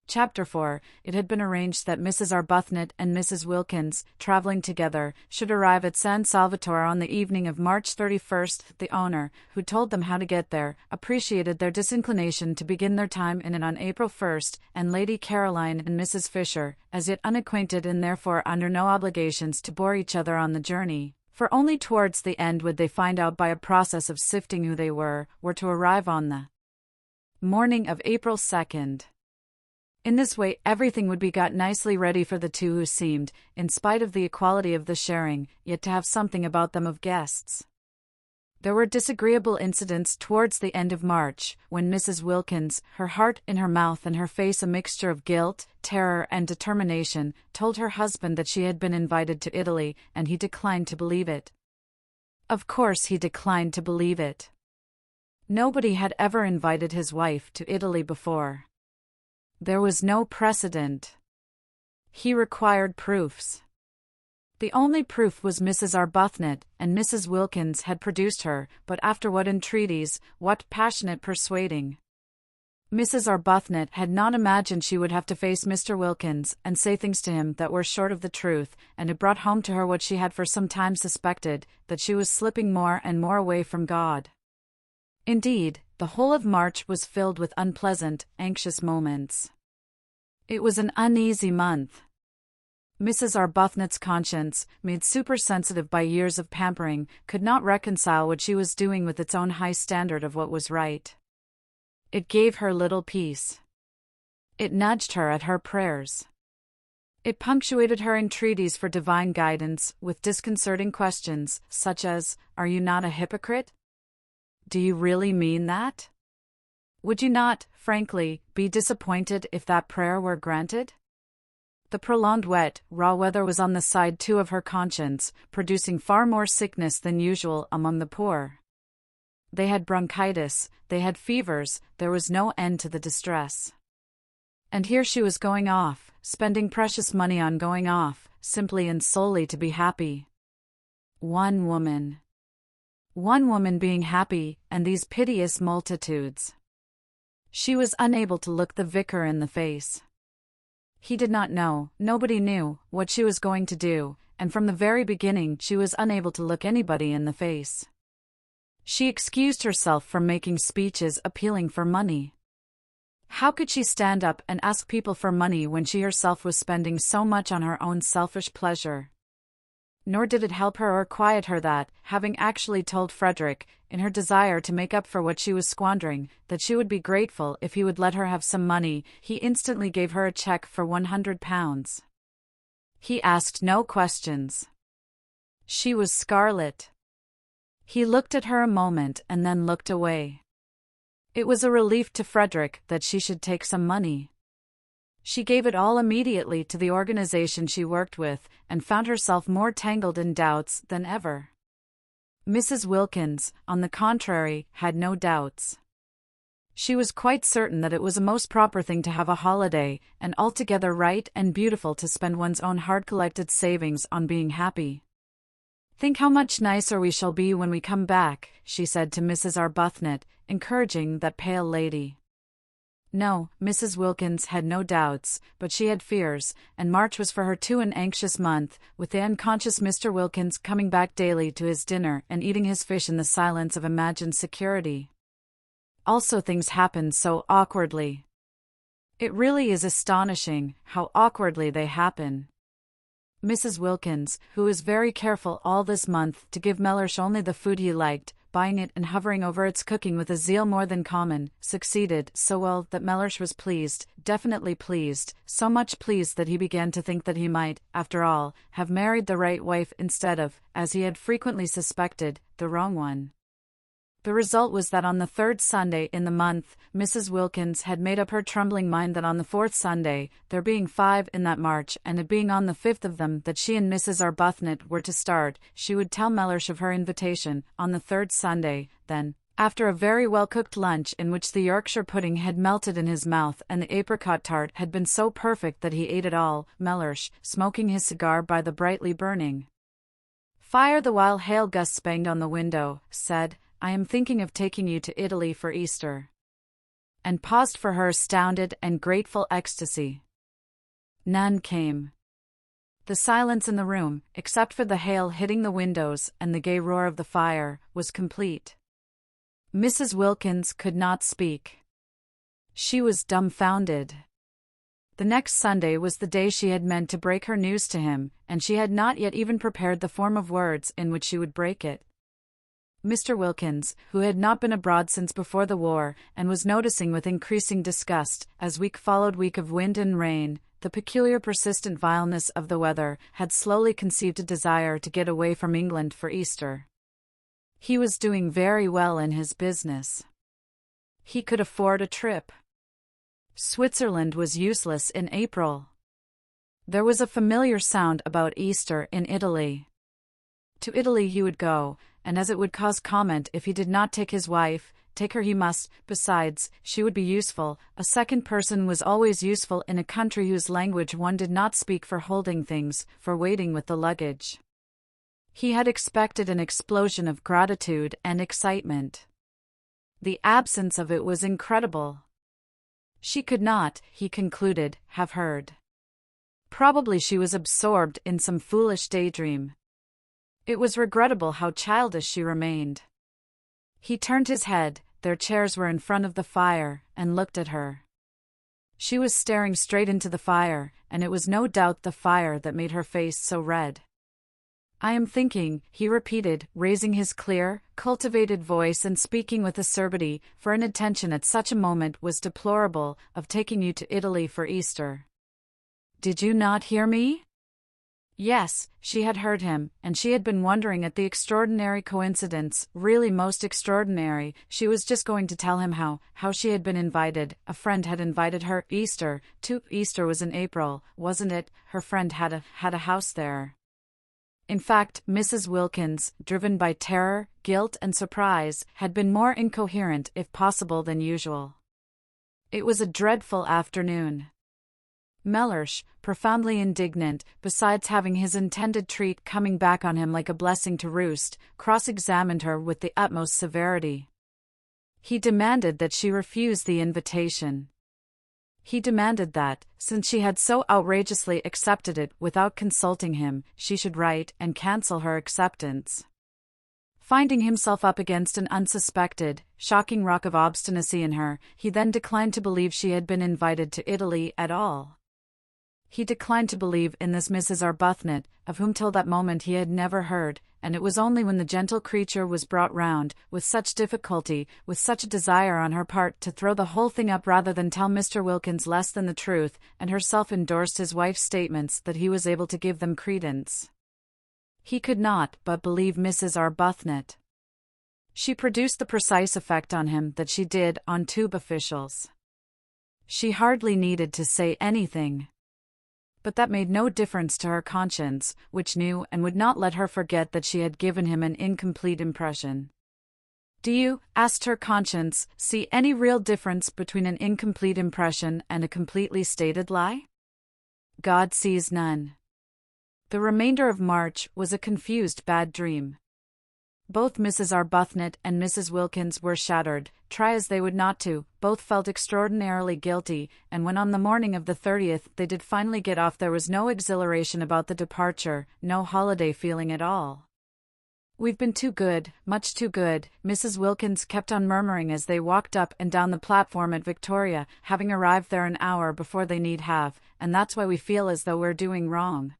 Chapter 4. It had been arranged that Mrs. Arbuthnot and Mrs. Wilkins, traveling together, should arrive at San Salvatore on the evening of March 31st. The owner, who told them how to get there, appreciated their disinclination to begin their time in it on April 1st, and Lady Caroline and Mrs. Fisher, as yet unacquainted and therefore under no obligations to bore each other on the journey, for only towards the end would they find out by a process of sifting who they were to arrive on the morning of April 2nd. In this way everything would be got nicely ready for the two who seemed, in spite of the equality of the sharing, yet to have something about them of guests. There were disagreeable incidents towards the end of March, when Mrs. Wilkins, her heart in her mouth and her face a mixture of guilt, terror and determination, told her husband that she had been invited to Italy, and he declined to believe it. Of course he declined to believe it. Nobody had ever invited his wife to Italy before. There was no precedent. He required proofs. The only proof was Mrs. Arbuthnot, and Mrs. Wilkins had produced her, but after what entreaties, what passionate persuading. Mrs. Arbuthnot had not imagined she would have to face Mr. Wilkins and say things to him that were short of the truth, and it brought home to her what she had for some time suspected, that she was slipping more and more away from God. Indeed, the whole of March was filled with unpleasant, anxious moments. It was an uneasy month. Mrs. Arbuthnot's conscience, made supersensitive by years of pampering, could not reconcile what she was doing with its own high standard of what was right. It gave her little peace. It nudged her at her prayers. It punctuated her entreaties for divine guidance with disconcerting questions, such as, "Are you not a hypocrite? Do you really mean that? Would you not, frankly, be disappointed if that prayer were granted?" The prolonged wet, raw weather was on the side too of her conscience, producing far more sickness than usual among the poor. They had bronchitis, they had fevers, there was no end to the distress. And here she was going off, spending precious money on going off, simply and solely to be happy. One woman being happy, and these piteous multitudes. She was unable to look the vicar in the face. He did not know, nobody knew, what she was going to do, and from the very beginning she was unable to look anybody in the face. She excused herself from making speeches appealing for money. How could she stand up and ask people for money when she herself was spending so much on her own selfish pleasure? Nor did it help her or quiet her that, having actually told Frederick, in her desire to make up for what she was squandering, that she would be grateful if he would let her have some money, he instantly gave her a cheque for £100. He asked no questions. She was scarlet. He looked at her a moment and then looked away. It was a relief to Frederick that she should take some money. She gave it all immediately to the organization she worked with, and found herself more tangled in doubts than ever. Mrs. Wilkins, on the contrary, had no doubts. She was quite certain that it was a most proper thing to have a holiday, and altogether right and beautiful to spend one's own hard-collected savings on being happy. "Think how much nicer we shall be when we come back," she said to Mrs. Arbuthnot, encouraging that pale lady. No, Mrs. Wilkins had no doubts, but she had fears, and March was for her too an anxious month, with the unconscious Mr. Wilkins coming back daily to his dinner and eating his fish in the silence of imagined security. Also things happened so awkwardly. It really is astonishing how awkwardly they happen. Mrs. Wilkins, who was very careful all this month to give Mellersh only the food he liked, buying it and hovering over its cooking with a zeal more than common, succeeded so well that Mellersh was pleased, definitely pleased, so much pleased that he began to think that he might, after all, have married the right wife instead of, as he had frequently suspected, the wrong one. The result was that on the third Sunday in the month, Mrs. Wilkins had made up her trembling mind that on the fourth Sunday, there being 5 in that March and it being on the 5th of them that she and Mrs. Arbuthnot were to start, she would tell Mellersh of her invitation, on the third Sunday, then, after a very well-cooked lunch in which the Yorkshire pudding had melted in his mouth and the apricot tart had been so perfect that he ate it all, Mellersh, smoking his cigar by the brightly burning fire the while hail gusts banged on the window, said, "I am thinking of taking you to Italy for Easter." and paused for her astounded and grateful ecstasy. None came. The silence in the room, except for the hail hitting the windows and the gay roar of the fire, was complete. Mrs. Wilkins could not speak. She was dumbfounded. The next Sunday was the day she had meant to break her news to him, and she had not yet even prepared the form of words in which she would break it. Mr. Wilkins, who had not been abroad since before the war, and was noticing with increasing disgust, as week followed week of wind and rain, the peculiar persistent vileness of the weather, had slowly conceived a desire to get away from England for Easter. He was doing very well in his business. He could afford a trip. Switzerland was useless in April. There was a familiar sound about Easter in Italy. To Italy he would go, and as it would cause comment if he did not take his wife, take her he must. Besides, she would be useful. A second person was always useful in a country whose language one did not speak, for holding things, for waiting with the luggage. He had expected an explosion of gratitude and excitement. The absence of it was incredible. She could not, he concluded, have heard. Probably she was absorbed in some foolish daydream. It was regrettable how childish she remained. He turned his head, their chairs were in front of the fire, and looked at her. She was staring straight into the fire, and it was no doubt the fire that made her face so red. "I am thinking," he repeated, raising his clear, cultivated voice and speaking with acerbity, for inattention at such a moment was deplorable, "of taking you to Italy for Easter." "Did you not hear me?" Yes, she had heard him, and she had been wondering at the extraordinary coincidence, really most extraordinary. She was just going to tell him how she had been invited. A friend had invited her. Easter was in April, wasn't it? Her friend had a house there. In fact, Mrs. Wilkins, driven by terror, guilt and surprise, had been more incoherent, if possible, than usual. It was a dreadful afternoon. Mellersh, profoundly indignant, besides having his intended treat coming back on him like a blessing to roost, cross-examined her with the utmost severity. He demanded that she refuse the invitation. He demanded that, since she had so outrageously accepted it without consulting him, she should write and cancel her acceptance. Finding himself up against an unsuspected, shocking rock of obstinacy in her, he then declined to believe she had been invited to Italy at all. He declined to believe in this Mrs. Arbuthnot, of whom till that moment he had never heard, and it was only when the gentle creature was brought round, with such difficulty, with such a desire on her part to throw the whole thing up rather than tell Mr. Wilkins less than the truth, and herself endorsed his wife's statements, that he was able to give them credence. He could not but believe Mrs. Arbuthnot. She produced the precise effect on him that she did on tube officials. She hardly needed to say anything. But that made no difference to her conscience, which knew and would not let her forget that she had given him an incomplete impression. "Do you," asked her conscience, "see any real difference between an incomplete impression and a completely stated lie?" God sees none. The remainder of March was a confused bad dream. Both Mrs. Arbuthnot and Mrs. Wilkins were shattered, try as they would not to. Both felt extraordinarily guilty, and when on the morning of the 30th they did finally get off, there was no exhilaration about the departure, no holiday feeling at all. "We've been too good, much too good," Mrs. Wilkins kept on murmuring as they walked up and down the platform at Victoria, having arrived there an hour before they need have, "and that's why we feel as though we're doing wrong.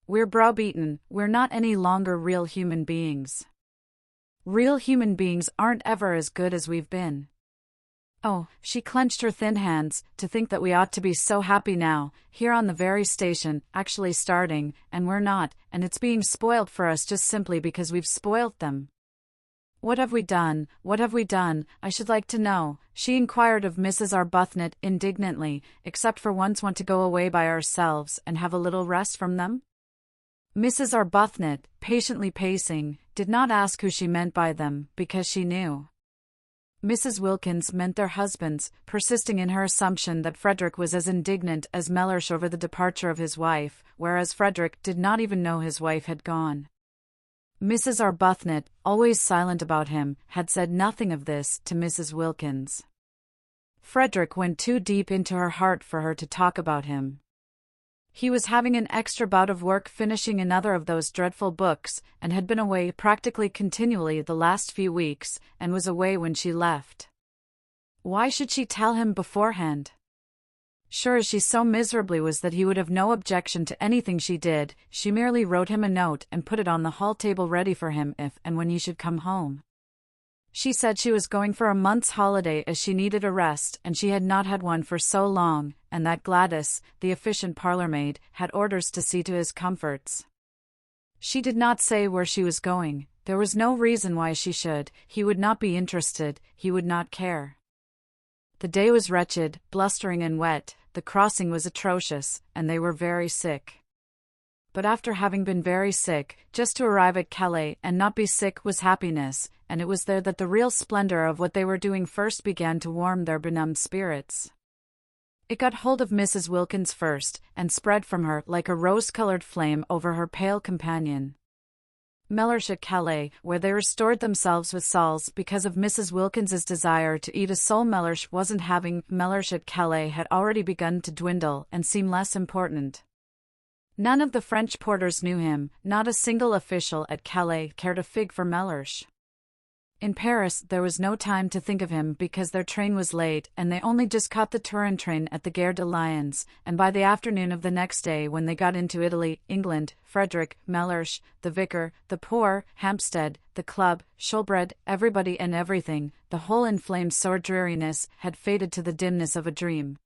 We're browbeaten, we're not any longer real human beings. Real human beings aren't ever as good as we've been. Oh," she clenched her thin hands, "to think that we ought to be so happy now, here on the very station, actually starting, and we're not, and it's being spoilt for us just simply because we've spoilt them. What have we done, what have we done, I should like to know," she inquired of Mrs. Arbuthnot indignantly, "except for once want to go away by ourselves and have a little rest from them?" Mrs. Arbuthnot, patiently pacing, did not ask who she meant by them, because she knew. Mrs. Wilkins meant their husbands, persisting in her assumption that Frederick was as indignant as Mellersh over the departure of his wife, whereas Frederick did not even know his wife had gone. Mrs. Arbuthnot, always silent about him, had said nothing of this to Mrs. Wilkins. Frederick went too deep into her heart for her to talk about him. He was having an extra bout of work finishing another of those dreadful books, and had been away practically continually the last few weeks, and was away when she left. Why should she tell him beforehand? Sure as she so miserably was that he would have no objection to anything she did, she merely wrote him a note and put it on the hall table ready for him if and when he should come home. She said she was going for a month's holiday as she needed a rest and she had not had one for so long, and that Gladys, the efficient parlour-maid, had orders to see to his comforts. She did not say where she was going. There was no reason why she should. He would not be interested, he would not care. The day was wretched, blustering and wet, the crossing was atrocious, and they were very sick. But after having been very sick, just to arrive at Calais and not be sick was happiness, and it was there that the real splendor of what they were doing first began to warm their benumbed spirits. It got hold of Mrs. Wilkins first, and spread from her like a rose-colored flame over her pale companion. Mellersh at Calais, where they restored themselves with soles because of Mrs. Wilkins's desire to eat a sole Mellersh wasn't having. Mellersh at Calais had already begun to dwindle and seem less important. None of the French porters knew him, not a single official at Calais cared a fig for Mellersh. In Paris there was no time to think of him because their train was late and they only just caught the Turin train at the Gare de Lyons, and by the afternoon of the next day when they got into Italy, England, Frederick, Mellersh, the vicar, the poor, Hampstead, the club, Shoolbred, everybody and everything, the whole inflamed sore dreariness had faded to the dimness of a dream.